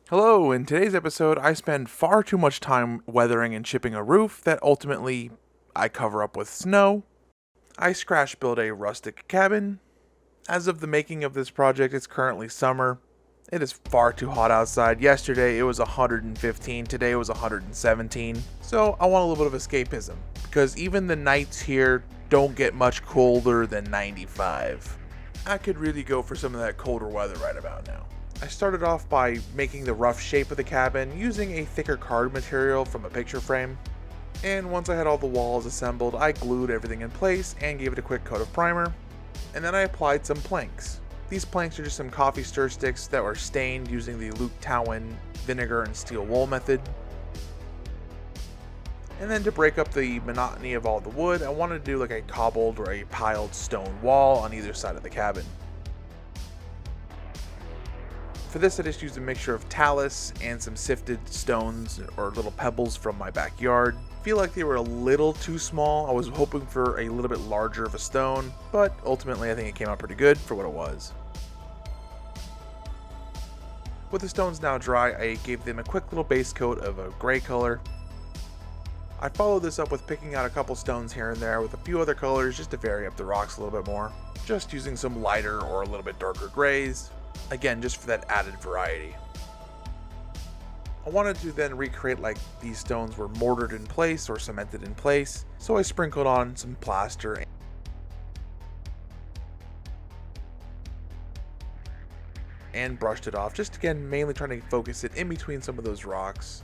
Hello, in today's episode, I spend far too much time weathering and chipping a roof that ultimately I cover up with snow. I scratch build a rustic cabin. As of the making of this project, it's currently summer. It is far too hot outside. Yesterday it was 115, today it was 117. So I want a little bit of escapism, because even the nights here don't get much colder than 95. I could really go for some of that colder weather right about now. I started off by making the rough shape of the cabin using a thicker card material from a picture frame. And once I had all the walls assembled, I glued everything in place and gave it a quick coat of primer. And then I applied some planks. These planks are just some coffee stir sticks that were stained using the Luke Towan vinegar and steel wool method. And then to break up the monotony of all the wood, I wanted to do like a cobbled or a piled stone wall on either side of the cabin. For this, I just used a mixture of talus and some sifted stones or little pebbles from my backyard. I feel like they were a little too small. I was hoping for a little bit larger of a stone, but ultimately I think it came out pretty good for what it was. With the stones now dry, I gave them a quick little base coat of a gray color. I followed this up with picking out a couple stones here and there with a few other colors just to vary up the rocks a little bit more. Just using some lighter or a little bit darker grays. Again, just for that added variety. I wanted to then recreate like these stones were mortared in place or cemented in place, so I sprinkled on some plaster and brushed it off, just again mainly trying to focus it in between some of those rocks,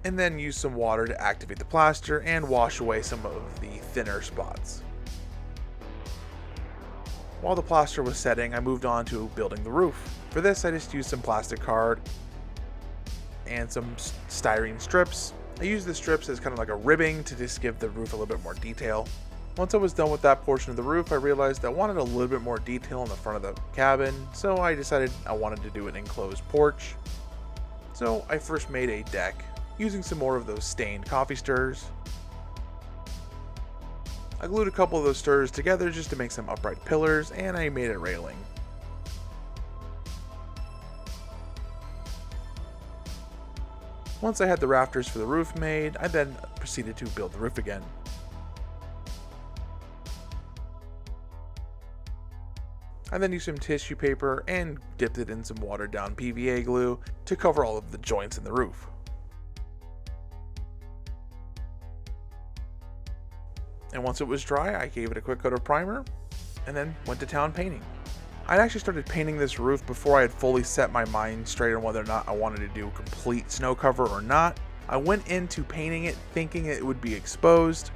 and then use some water to activate the plaster and wash away some of the thinner spots. While the plaster was setting, I moved on to building the roof. For this, I just used some plastic card and some styrene strips. I used the strips as kind of like a ribbing to just give the roof a little bit more detail. Once I was done with that portion of the roof, I realized I wanted a little bit more detail in the front of the cabin, so I decided I wanted to do an enclosed porch. So I first made a deck using some more of those stained coffee stirs. I glued a couple of those stirs together just to make some upright pillars, and I made a railing. Once I had the rafters for the roof made, I then proceeded to build the roof again. I then used some tissue paper and dipped it in some watered down PVA glue to cover all of the joints in the roof. And once it was dry, I gave it a quick coat of primer and then went to town painting. I'd actually started painting this roof before I had fully set my mind straight on whether or not I wanted to do complete snow cover or not. I went into painting it thinking it would be exposed.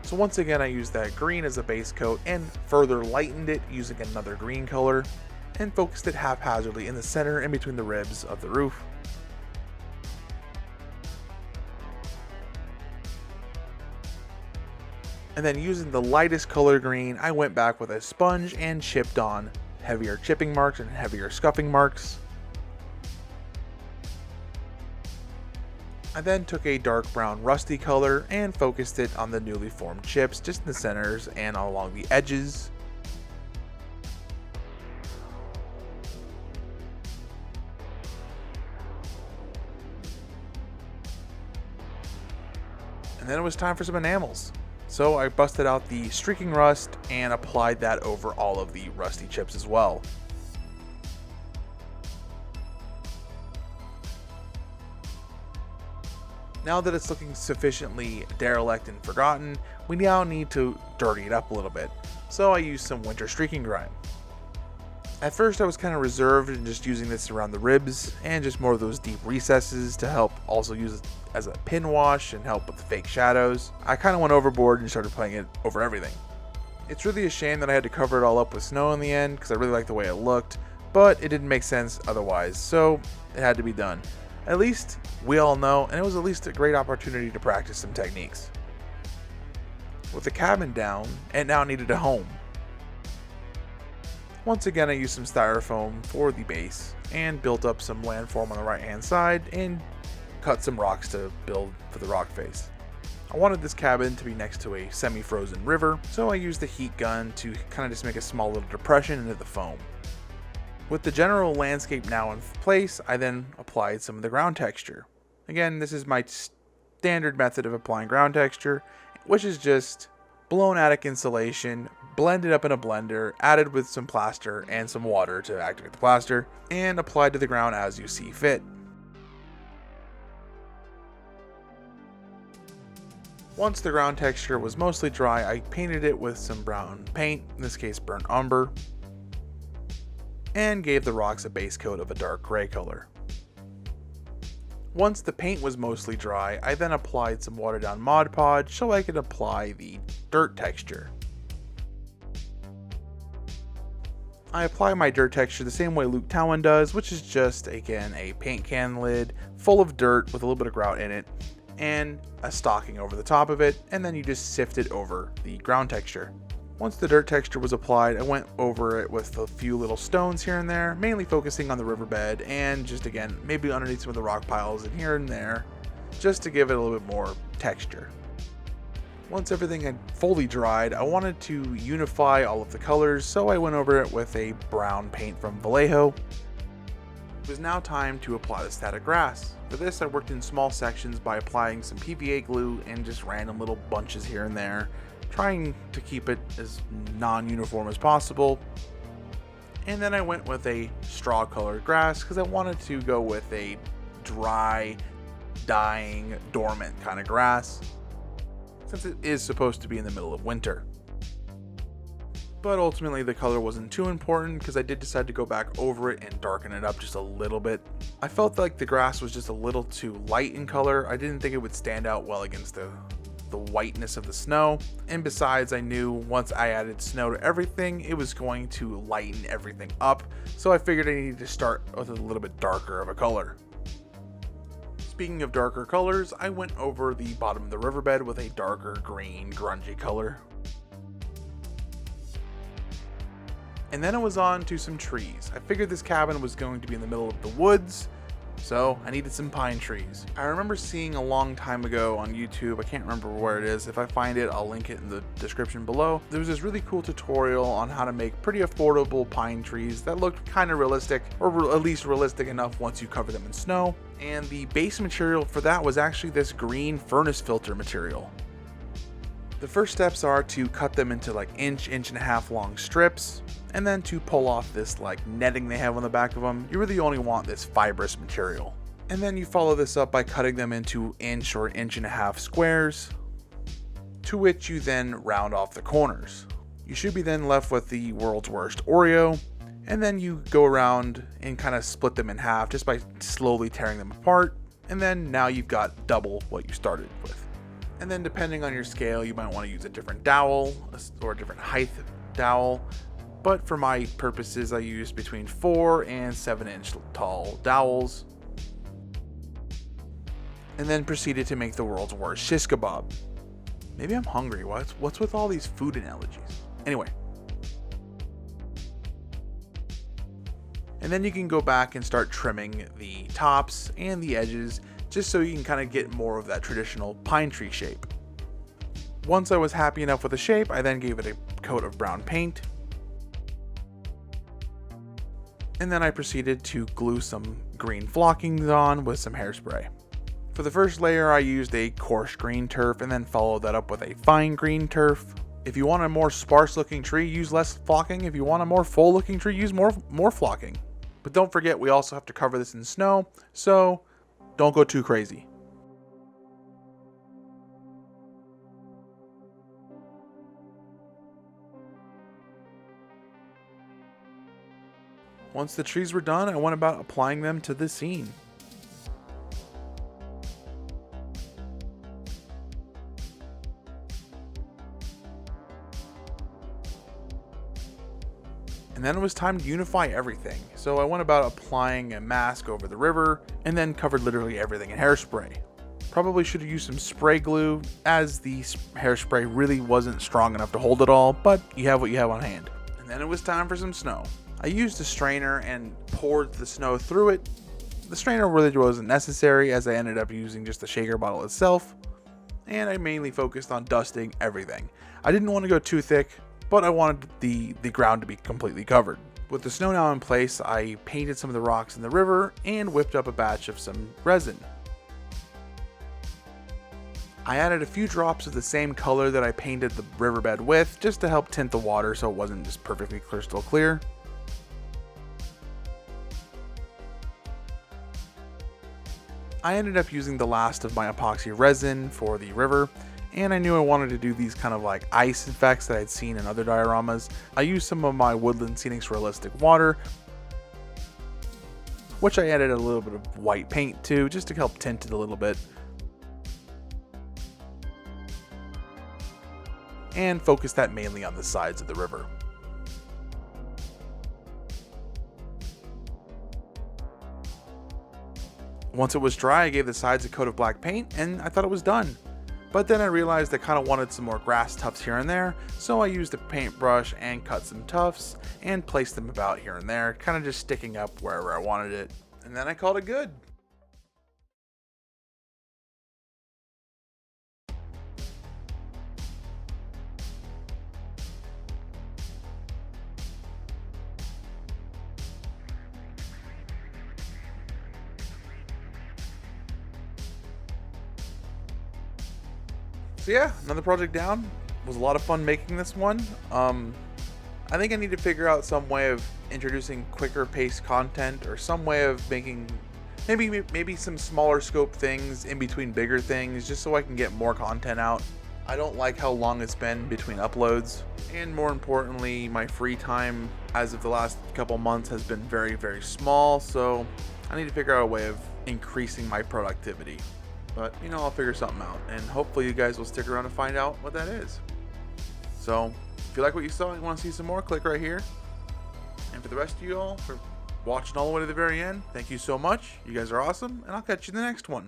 So once again, I used that green as a base coat and further lightened it using another green color and focused it haphazardly in the center in between the ribs of the roof. And then using the lightest color green, I went back with a sponge and chipped on heavier chipping marks and heavier scuffing marks. I then took a dark brown rusty color and focused it on the newly formed chips just in the centers and along the edges. And then it was time for some enamels. So I busted out the streaking rust and applied that over all of the rusty chips as well. Now that it's looking sufficiently derelict and forgotten, we now need to dirty it up a little bit. So I used some winter streaking grime. At first I was kind of reserved in just using this around the ribs and just more of those deep recesses to help also use it as a pin wash and help with the fake shadows. I kind of went overboard and started playing it over everything. It's really a shame that I had to cover it all up with snow in the end because I really liked the way it looked, but it didn't make sense otherwise, so it had to be done. At least we all know, and it was at least a great opportunity to practice some techniques. With the cabin down, it now needed a home. Once again, I used some styrofoam for the base and built up some landform on the right hand side and cut some rocks to build for the rock face. I wanted this cabin to be next to a semi-frozen river, so I used the heat gun to kind of just make a small little depression into the foam. With the general landscape now in place, I then applied some of the ground texture. Again, this is my standard method of applying ground texture, which is just blown attic insulation, blended up in a blender, added with some plaster and some water to activate the plaster, and applied to the ground as you see fit. Once the ground texture was mostly dry, I painted it with some brown paint, in this case burnt umber, and gave the rocks a base coat of a dark gray color. Once the paint was mostly dry, I then applied some watered down Mod Podge so I could apply the dirt texture. I apply my dirt texture the same way Luke Towan does, which is just, again, a paint can lid full of dirt with a little bit of grout in it, and a stocking over the top of it, and then you just sift it over the ground texture. Once the dirt texture was applied, I went over it with a few little stones here and there, mainly focusing on the riverbed and just, again, maybe underneath some of the rock piles and here and there, just to give it a little bit more texture. Once everything had fully dried, I wanted to unify all of the colors, so I went over it with a brown paint from Vallejo. It was now time to apply the static grass. For this, I worked in small sections by applying some PVA glue and just random little bunches here and there, trying to keep it as non-uniform as possible. And then I went with a straw colored grass because I wanted to go with a dry, dying, dormant kind of grass, since it is supposed to be in the middle of winter. But ultimately the color wasn't too important because I did decide to go back over it and darken it up just a little bit. I felt like the grass was just a little too light in color. I didn't think it would stand out well against the whiteness of the snow, and besides, I knew once I added snow to everything, it was going to lighten everything up, so I figured I needed to start with a little bit darker of a color. Speaking of darker colors, I went over the bottom of the riverbed with a darker green, grungy color. And then it was on to some trees. I figured this cabin was going to be in the middle of the woods, so I needed some pine trees. I remember seeing a long time ago on YouTube, I can't remember where it is. If I find it, I'll link it in the description below. There was this really cool tutorial on how to make pretty affordable pine trees that looked kind of realistic, or at least realistic enough once you cover them in snow. And the base material for that was actually this green furnace filter material. The first steps are to cut them into like inch and a half long strips, and then to pull off this like netting they have on the back of them. You really only want this fibrous material. And then you follow this up by cutting them into inch or inch and a half squares, to which you then round off the corners. You should be then left with the world's worst Oreo, and then you go around and kind of split them in half just by slowly tearing them apart, and then now you've got double what you started with. And then depending on your scale, you might want to use a different dowel or a different height dowel. But for my purposes, I used between 4 and 7 inch tall dowels. And then proceeded to make the world's worst shish kebab. Maybe I'm hungry. What's with all these food analogies? Anyway. And then you can go back and start trimming the tops and the edges, just so you can kind of get more of that traditional pine tree shape. Once I was happy enough with the shape, I then gave it a coat of brown paint. And then I proceeded to glue some green flockings on with some hairspray. For the first layer, I used a coarse green turf and then followed that up with a fine green turf. If you want a more sparse looking tree, use less flocking. If you want a more full looking tree, use more flocking. But don't forget, we also have to cover this in snow, so don't go too crazy. Once the trees were done, I went about applying them to the scene. And then it was time to unify everything. So I went about applying a mask over the river and then covered literally everything in hairspray. Probably should have used some spray glue, as the hairspray really wasn't strong enough to hold it all, but you have what you have on hand. And then it was time for some snow. I used a strainer and poured the snow through it. The strainer really wasn't necessary, as I ended up using just the shaker bottle itself, and I mainly focused on dusting everything. I didn't want to go too thick, but I wanted the ground to be completely covered. With the snow now in place, I painted some of the rocks in the river and whipped up a batch of some resin. I added a few drops of the same color that I painted the riverbed with, just to help tint the water so it wasn't just perfectly crystal clear. I ended up using the last of my epoxy resin for the river, and I knew I wanted to do these kind of like ice effects that I'd seen in other dioramas. I used some of my Woodland Scenics Realistic water, which I added a little bit of white paint to, just to help tint it a little bit. And focus that mainly on the sides of the river. Once it was dry, I gave the sides a coat of black paint, and I thought it was done. But then I realized I kind of wanted some more grass tufts here and there, so I used a paintbrush and cut some tufts and placed them about here and there, kind of just sticking up wherever I wanted it. And then I called it good. So yeah, another project down. It was a lot of fun making this one. I think I need to figure out some way of introducing quicker paced content, or some way of making maybe some smaller scope things in between bigger things, just so I can get more content out. I don't like how long it's been between uploads, and more importantly, my free time as of the last couple months has been very, very small, so I need to figure out a way of increasing my productivity. But, I'll figure something out, and hopefully you guys will stick around to find out what that is. So, if you like what you saw and you want to see some more, click right here. And for the rest of you all, for watching all the way to the very end, thank you so much. You guys are awesome, and I'll catch you in the next one.